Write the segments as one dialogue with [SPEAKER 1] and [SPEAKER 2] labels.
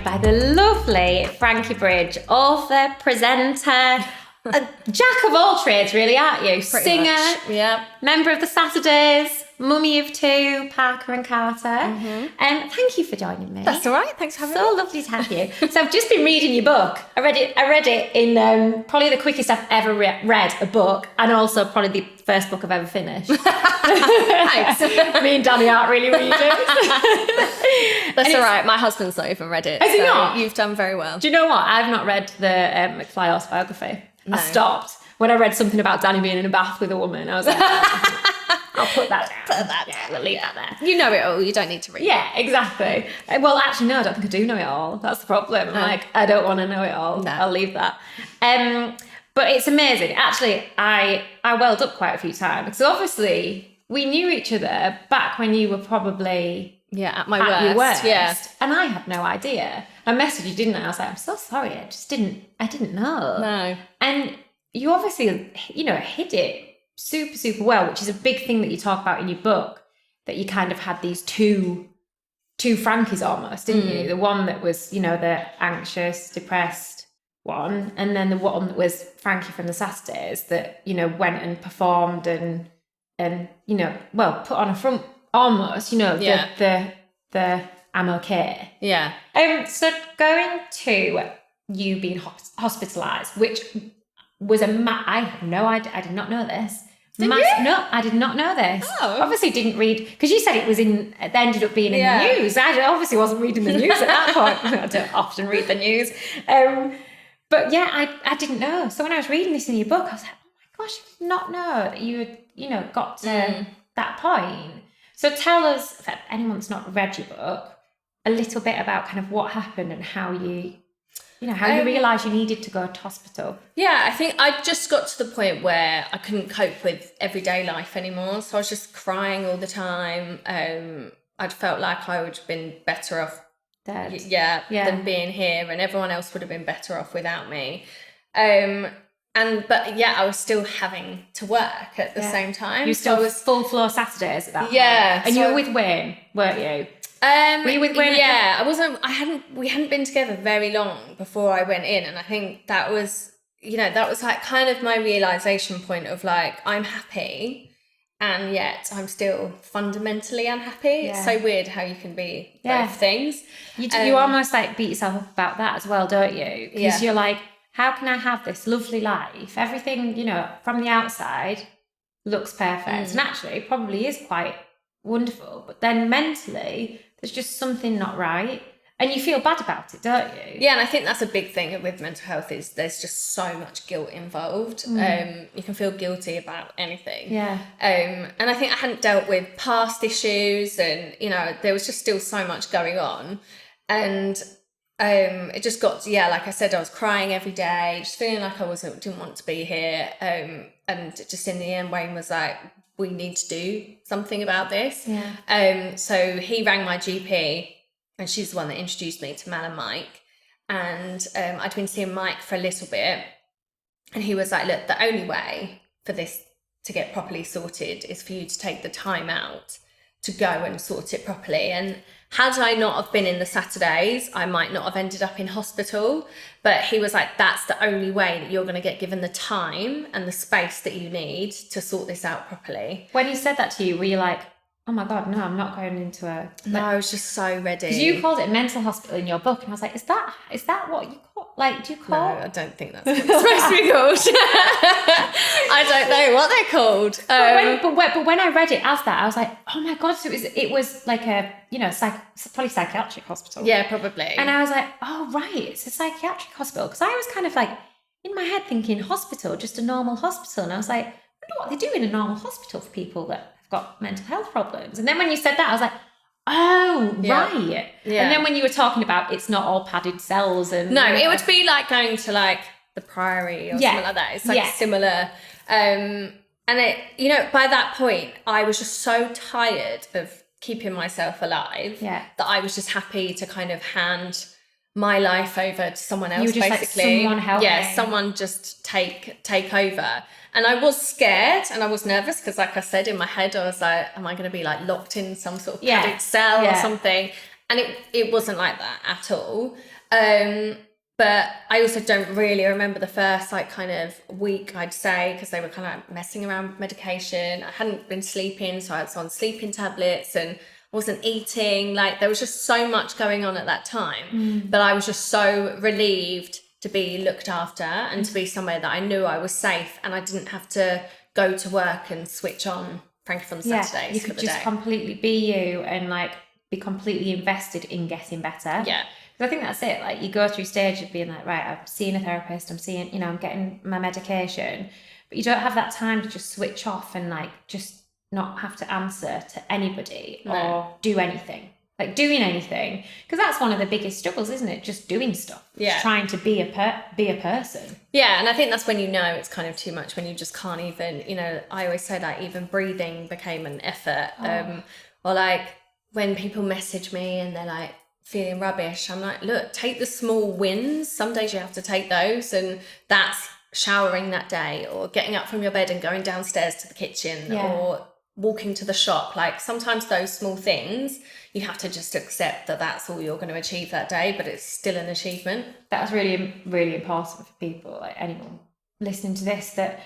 [SPEAKER 1] joined by the lovely Frankie Bridge, author, presenter, a jack of all trades, really, aren't you?
[SPEAKER 2] Pretty
[SPEAKER 1] Singer,
[SPEAKER 2] much. Yeah.
[SPEAKER 1] member of the Saturdays, mummy of two, Parker and Carter. Thank you for joining me.
[SPEAKER 2] That's all right. Thanks for having me.
[SPEAKER 1] So lovely to have you. So I've just been reading your book. I read it in probably the quickest I've ever read a book, and also probably the first book I've ever finished.
[SPEAKER 2] Thanks.
[SPEAKER 1] Me and Danny aren't really readers.
[SPEAKER 2] That's all right. My husband's not even read it.
[SPEAKER 1] Has he not?
[SPEAKER 2] You've done very well.
[SPEAKER 1] Do you know what? I've not read the McFly autobiography.
[SPEAKER 2] No.
[SPEAKER 1] I stopped when I read something about Danny being in a bath with a woman. I was like, I'll put that down.
[SPEAKER 2] Put that
[SPEAKER 1] Yeah,
[SPEAKER 2] down.
[SPEAKER 1] we'll leave that there.
[SPEAKER 2] You know it all. You don't need to read.
[SPEAKER 1] Yeah, exactly. Well, actually, no, I don't think I do know it all. That's the problem. I'm like, I don't want to know it all.
[SPEAKER 2] No.
[SPEAKER 1] I'll leave that. But it's amazing. Actually, I welled up quite a few times because obviously we knew each other back when you were probably
[SPEAKER 2] Yeah, at my
[SPEAKER 1] at your
[SPEAKER 2] worst.
[SPEAKER 1] worst.
[SPEAKER 2] Yeah.
[SPEAKER 1] And I had no idea. I messaged you, didn't I? I was like, I'm so sorry. I didn't know.
[SPEAKER 2] No.
[SPEAKER 1] And you obviously, hid it super, super well, which is a big thing that you talk about in your book, that you kind of had these two Frankies almost, didn't you? The one that was, the anxious, depressed one, and then the one that was Frankie from the Saturdays that, went and performed and put on a front almost, the I'm okay.
[SPEAKER 2] Yeah.
[SPEAKER 1] So going to you being hospitalised, which was I have no idea. I did not know this.
[SPEAKER 2] Didn't you?
[SPEAKER 1] No, I did not know this.
[SPEAKER 2] Oh.
[SPEAKER 1] Obviously didn't read, because you said it was they ended up being in the news. I obviously wasn't reading the news at that point. I don't often read the news. But yeah, I didn't know. So when I was reading this in your book, I was like, oh my gosh, I did not know that you had, got to that point. So tell us, if anyone's not read your book, a little bit about kind of what happened and how you realised you needed to go to hospital.
[SPEAKER 2] Yeah, I think I just got to the point where I couldn't cope with everyday life anymore. So I was just crying all the time. I'd felt like I would have been better off
[SPEAKER 1] Dead.
[SPEAKER 2] than being here, and everyone else would have been better off without me. But I was still having to work at the same time.
[SPEAKER 1] You still was full floor Saturdays at that point.
[SPEAKER 2] Yeah.
[SPEAKER 1] And you were with Wayne, weren't you?
[SPEAKER 2] Were
[SPEAKER 1] you with Wayne?
[SPEAKER 2] Yeah, we hadn't been together very long before I went in, and I think that was like kind of my realization point of like, I'm happy and yet I'm still fundamentally unhappy.
[SPEAKER 1] Yeah.
[SPEAKER 2] It's so weird how you can be both things.
[SPEAKER 1] You almost like beat yourself up about that as well, don't you? Because you're like, how can I have this lovely life? Everything, from the outside looks perfect. And actually it probably is quite wonderful. But then mentally, there's just something not right. And you feel bad about it, don't you?
[SPEAKER 2] Yeah, and I think that's a big thing with mental health is there's just so much guilt involved. You can feel guilty about anything.
[SPEAKER 1] Yeah.
[SPEAKER 2] And I think I hadn't dealt with past issues and, there was just still so much going on. And it just got to, like I said, I was crying every day, just feeling like I didn't want to be here. And just in the end, Wayne was like, we need to do something about this.
[SPEAKER 1] Yeah.
[SPEAKER 2] So he rang my GP, and she's the one that introduced me to Mal and Mike. And I'd been seeing Mike for a little bit, and he was like, look, the only way for this to get properly sorted is for you to take the time out to go and sort it properly. And had I not have been in the Saturdays, I might not have ended up in hospital. But he was like, that's the only way that you're going to get given the time and the space that you need to sort this out properly.
[SPEAKER 1] When he said that to you, were you like, oh my God, no, I'm not going into a...
[SPEAKER 2] No, I was just so ready.
[SPEAKER 1] Because you called it a mental hospital in your book, and I was like, is that what you call... Like, do you call...
[SPEAKER 2] No, I don't think that's what it's supposed to be called. I don't know what they're called.
[SPEAKER 1] But when I read it as that, I was like, oh my God, so it was like a, probably psychiatric hospital.
[SPEAKER 2] Yeah, probably.
[SPEAKER 1] And I was like, oh, right, it's a psychiatric hospital. Because I was kind of like, in my head thinking hospital, just a normal hospital. And I was like, I wonder what they do in a normal hospital for people that have got mental health problems. And then when you said that, I was like, oh, right.
[SPEAKER 2] Yeah.
[SPEAKER 1] And then when you were talking about it's not all padded cells and...
[SPEAKER 2] No, it would be like going to like the Priory or something like that. It's like similar. And it, by that point, I was just so tired of keeping myself alive that I was just happy to kind of hand my life over to someone else,
[SPEAKER 1] you were just
[SPEAKER 2] basically.
[SPEAKER 1] Like someone helping.
[SPEAKER 2] Yeah, someone just take over. And I was scared and I was nervous because, like I said, in my head, I was like, am I going to be like locked in some sort of padded cell or something? And it wasn't like that at all. But I also don't really remember the first like kind of week, I'd say, because they were kind of like messing around with medication. I hadn't been sleeping, so I was on sleeping tablets and wasn't eating. Like there was just so much going on at that time. But I was just so relieved to be looked after and to be somewhere that I knew I was safe and I didn't have to go to work and switch on Frankie from Saturdays.
[SPEAKER 1] You could just completely be you and like be completely invested in getting better.
[SPEAKER 2] Yeah.
[SPEAKER 1] I think that's it. Like you go through stage of being like, right, I'm seeing a therapist, I'm seeing, I'm getting my medication, but you don't have that time to just switch off and like just not have to answer to anybody or do anything. Like doing anything, because that's one of the biggest struggles, isn't it? Just doing stuff.
[SPEAKER 2] Yeah.
[SPEAKER 1] Just trying to be a person.
[SPEAKER 2] Yeah, and I think that's when you know it's kind of too much, when you just can't even, I always say that even breathing became an effort. Or like when people message me and they're like, feeling rubbish, I'm like, look, take the small wins. Some days you have to take those, and that's showering that day or getting up from your bed and going downstairs to the kitchen or walking to the shop. Like sometimes those small things you have to just accept that that's all you're going to achieve that day, but it's still an achievement. That's
[SPEAKER 1] really, really important for people, like anyone listening to this that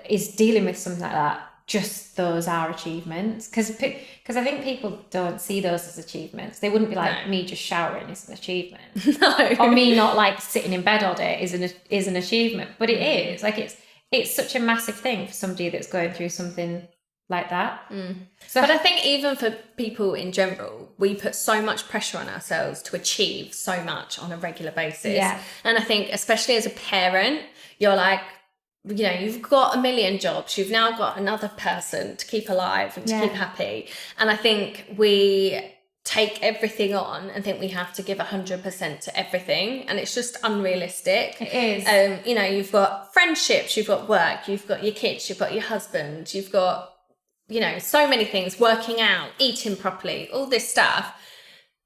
[SPEAKER 1] is dealing with something like that. Just those are achievements, because I think people don't see those as achievements. They wouldn't be like, me just showering is an achievement.
[SPEAKER 2] No.
[SPEAKER 1] Or me not like sitting in bed all day is an achievement. But it is like it's such a massive thing for somebody that's going through something like that.
[SPEAKER 2] So, but I think even for people in general, we put so much pressure on ourselves to achieve so much on a regular basis.
[SPEAKER 1] Yeah.
[SPEAKER 2] And I think especially as a parent, you're like, you've got a million jobs. You've now got another person to keep alive and to keep happy. And I think we take everything on and think we have to give 100% to everything. And it's just unrealistic.
[SPEAKER 1] It is.
[SPEAKER 2] You've got friendships, you've got work, you've got your kids, you've got your husband, you've got, so many things, working out, eating properly, all this stuff.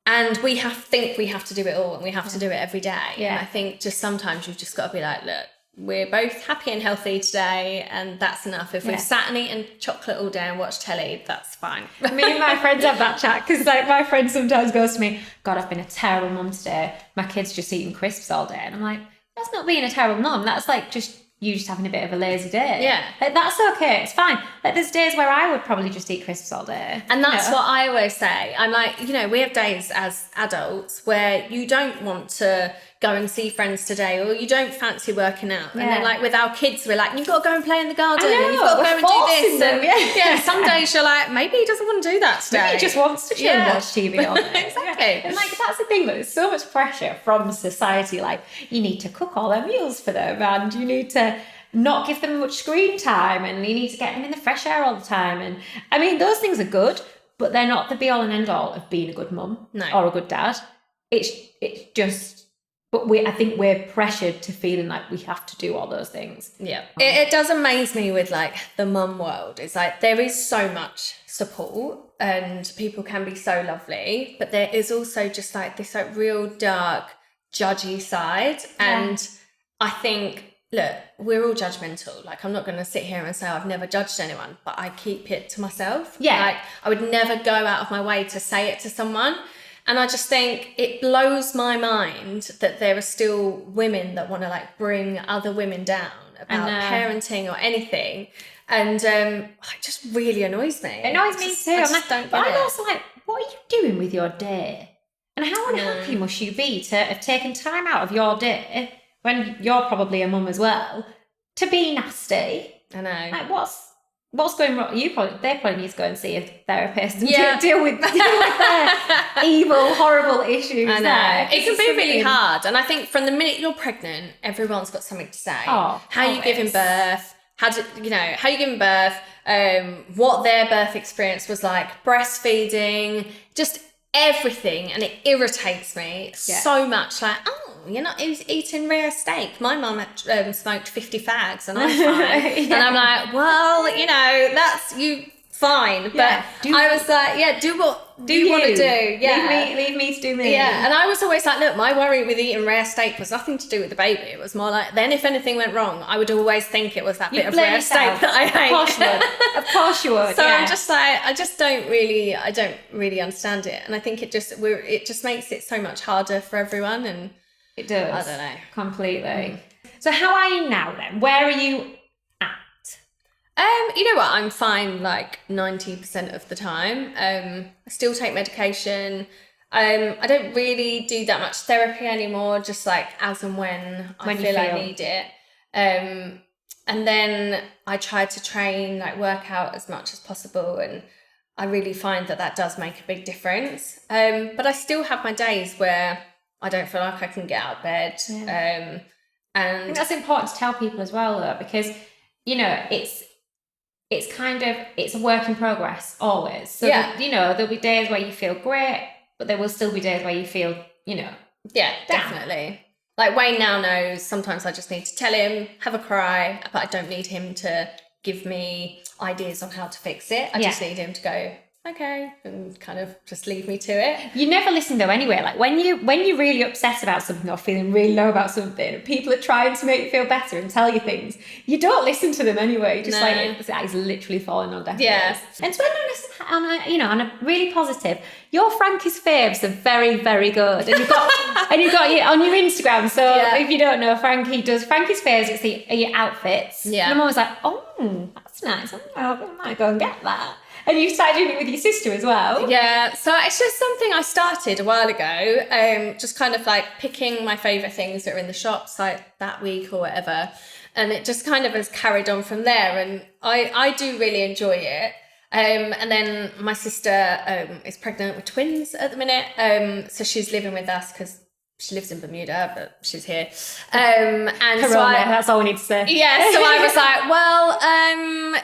[SPEAKER 2] And we think we have to do it all and we have to do it every day.
[SPEAKER 1] Yeah.
[SPEAKER 2] And I think just sometimes you've just got to be like, look, we're both happy and healthy today, and that's enough. If we've sat and eaten chocolate all day and watched telly, that's fine.
[SPEAKER 1] Me and my friends have that chat, because like my friend sometimes goes to me, God, I've been a terrible mum today. My kid's just eating crisps all day. And I'm like, that's not being a terrible mum. That's like just you just having a bit of a lazy day.
[SPEAKER 2] Yeah.
[SPEAKER 1] Like that's okay. It's fine. Like there's days where I would probably just eat crisps all day.
[SPEAKER 2] And that's what I always say. I'm like, we have days as adults where you don't want to go and see friends today, or you don't fancy working out. And then like with our kids, we're like, you've got to go and play in the garden, and you've got to go and do this. And some days you're like, maybe he doesn't want to do that today.
[SPEAKER 1] Maybe he just wants to chill and watch TV all day.
[SPEAKER 2] Exactly.
[SPEAKER 1] And like that's the thing, there's so much pressure from society. Like you need to cook all their meals for them, and you need to not give them much screen time, and you need to get them in the fresh air all the time. And I mean, those things are good, but they're not the be all and end all of being a good mum or a good dad. It's just, but I think we're pressured to feeling like we have to do all those things.
[SPEAKER 2] Yeah. It does amaze me with like the mum world. It's like there is so much support and people can be so lovely, but there is also just like this like real dark, judgy side. And I think, look, we're all judgmental. Like, I'm not going to sit here and say I've never judged anyone, but I keep it to myself.
[SPEAKER 1] Yeah.
[SPEAKER 2] Like, I would never go out of my way to say it to someone. And I just think it blows my mind that there are still women that want to like bring other women down about parenting or anything. And it just really annoys me.
[SPEAKER 1] It annoys me too. I'm also like, what are you doing with your day? And how unhappy must you be to have taken time out of your day, when you're probably a mum as well, to be nasty?
[SPEAKER 2] I know.
[SPEAKER 1] Like, what's going wrong? They probably need to go and see a therapist and deal with their evil, horrible issues.
[SPEAKER 2] I know. It can be really hard. And I think from the minute you're pregnant, everyone's got something to say. How you giving birth? How you giving birth? What their birth experience was like, breastfeeding, just everything. And it irritates me so much. Like, you're not eating rare steak. My mum smoked 50 fags and I'm fine. And I'm like, well, that's you fine.
[SPEAKER 1] Yeah.
[SPEAKER 2] But I was like, yeah, do what you want to do. Yeah.
[SPEAKER 1] Leave me to do me.
[SPEAKER 2] Yeah, and I was always like, look, my worry with eating rare steak was nothing to do with the baby. It was more like, then if anything went wrong, I would always think it was that bit of rare steak that I ate.
[SPEAKER 1] Of course you would. Of course you would.
[SPEAKER 2] So
[SPEAKER 1] yeah.
[SPEAKER 2] I'm just like, I don't really understand it, and I think it just makes it so much harder for everyone, and
[SPEAKER 1] it does.
[SPEAKER 2] I don't know
[SPEAKER 1] completely. So how are you now then? Where are you at?
[SPEAKER 2] You know what? I'm fine like 90% of the time. I still take medication. I don't really do that much therapy anymore, just like as and when I feel I need it. And then I try to train, like work out as much as possible, and I really find that does make a big difference. But I still have my days where I don't feel like I can get out of bed.
[SPEAKER 1] Yeah.
[SPEAKER 2] And
[SPEAKER 1] I think that's important to tell people as well, though, because, you know, it's a work in progress always. So, you know, there'll be days where you feel great, but there will still be days where you feel, you know,
[SPEAKER 2] yeah, definitely. Like Wayne now knows sometimes I just need to tell him, have a cry, but I don't need him to give me ideas on how to fix it. I just need him to go, okay, and kind of just leave me to it.
[SPEAKER 1] You never listen though anyway. Like when you're really upset about something or feeling really low about something, and people are trying to make you feel better and tell you things, you don't listen to them anyway. Just that is literally falling on deaf ears. And to be honest, on a really positive, your Frankie's faves are very, very good. And you've got it on your Instagram. So if you don't know, Frankie does Frankie's faves. It's your outfits. Yeah. And I'm always like, oh, that's nice. I might go and get that. And you started doing it with your sister as well.
[SPEAKER 2] Yeah, so it's just something I started a while ago, just kind of like picking my favourite things that are in the shops like that week or whatever. And it just kind of has carried on from there. And I do really enjoy it. And then my sister is pregnant with twins at the minute. So she's living with us because she lives in Bermuda, but she's here. And
[SPEAKER 1] Corona,
[SPEAKER 2] so
[SPEAKER 1] that's all we need to say.
[SPEAKER 2] Yeah, so I was like, well,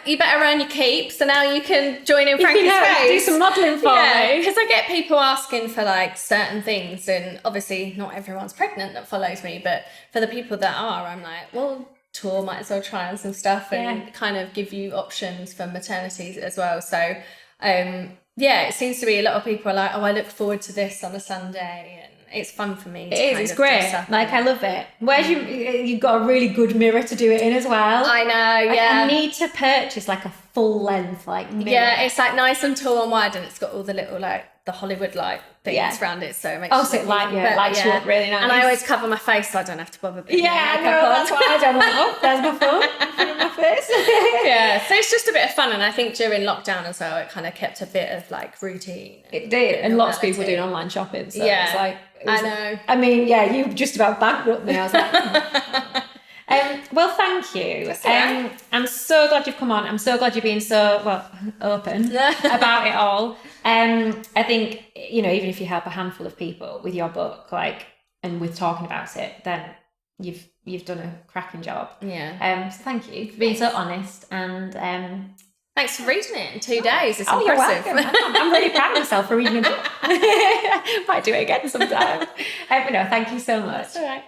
[SPEAKER 2] you better earn your keep, so now you can join in Frankie's Face.
[SPEAKER 1] Do some modelling for me.
[SPEAKER 2] Because I get people asking for like certain things, and obviously not everyone's pregnant that follows me, but for the people that are, I'm like, well, tour, might as well try on some stuff and kind of give you options for maternities as well. So, it seems to be a lot of people are like, oh, I look forward to this on a Sunday, and it's fun for me.
[SPEAKER 1] It's great. Like, I love it. Where's you've got a really good mirror to do it in as well.
[SPEAKER 2] I know, yeah.
[SPEAKER 1] I need to purchase like a full length like mirror.
[SPEAKER 2] Yeah, it's like nice and tall and wide, and it's got all the little like the Hollywood light things around it, so it makes
[SPEAKER 1] you lights you up really nice.
[SPEAKER 2] And I always cover my face so I don't have to bother putting
[SPEAKER 1] makeup on. That's why I don't like, oh, there's my phone in my face.
[SPEAKER 2] Yeah, so it's just a bit of fun, and I think during lockdown as well, it kind of kept a bit of like routine.
[SPEAKER 1] It did, and lots of people were doing online shopping, so it's like,
[SPEAKER 2] I know.
[SPEAKER 1] I mean, you just about bankrupt me. I was like, well, thank you. I'm so glad you've come on. I'm so glad you're being so open about it all. I think, you know, even if you help a handful of people with your book, like, and with talking about it, then you've done a cracking job.
[SPEAKER 2] Yeah.
[SPEAKER 1] So thank you for being so honest, and
[SPEAKER 2] thanks for reading it in 2 days. It's impressive.
[SPEAKER 1] You're welcome. I'm really proud of myself for reading a book. Might do it again sometime. But no, thank you so much.
[SPEAKER 2] That's all right.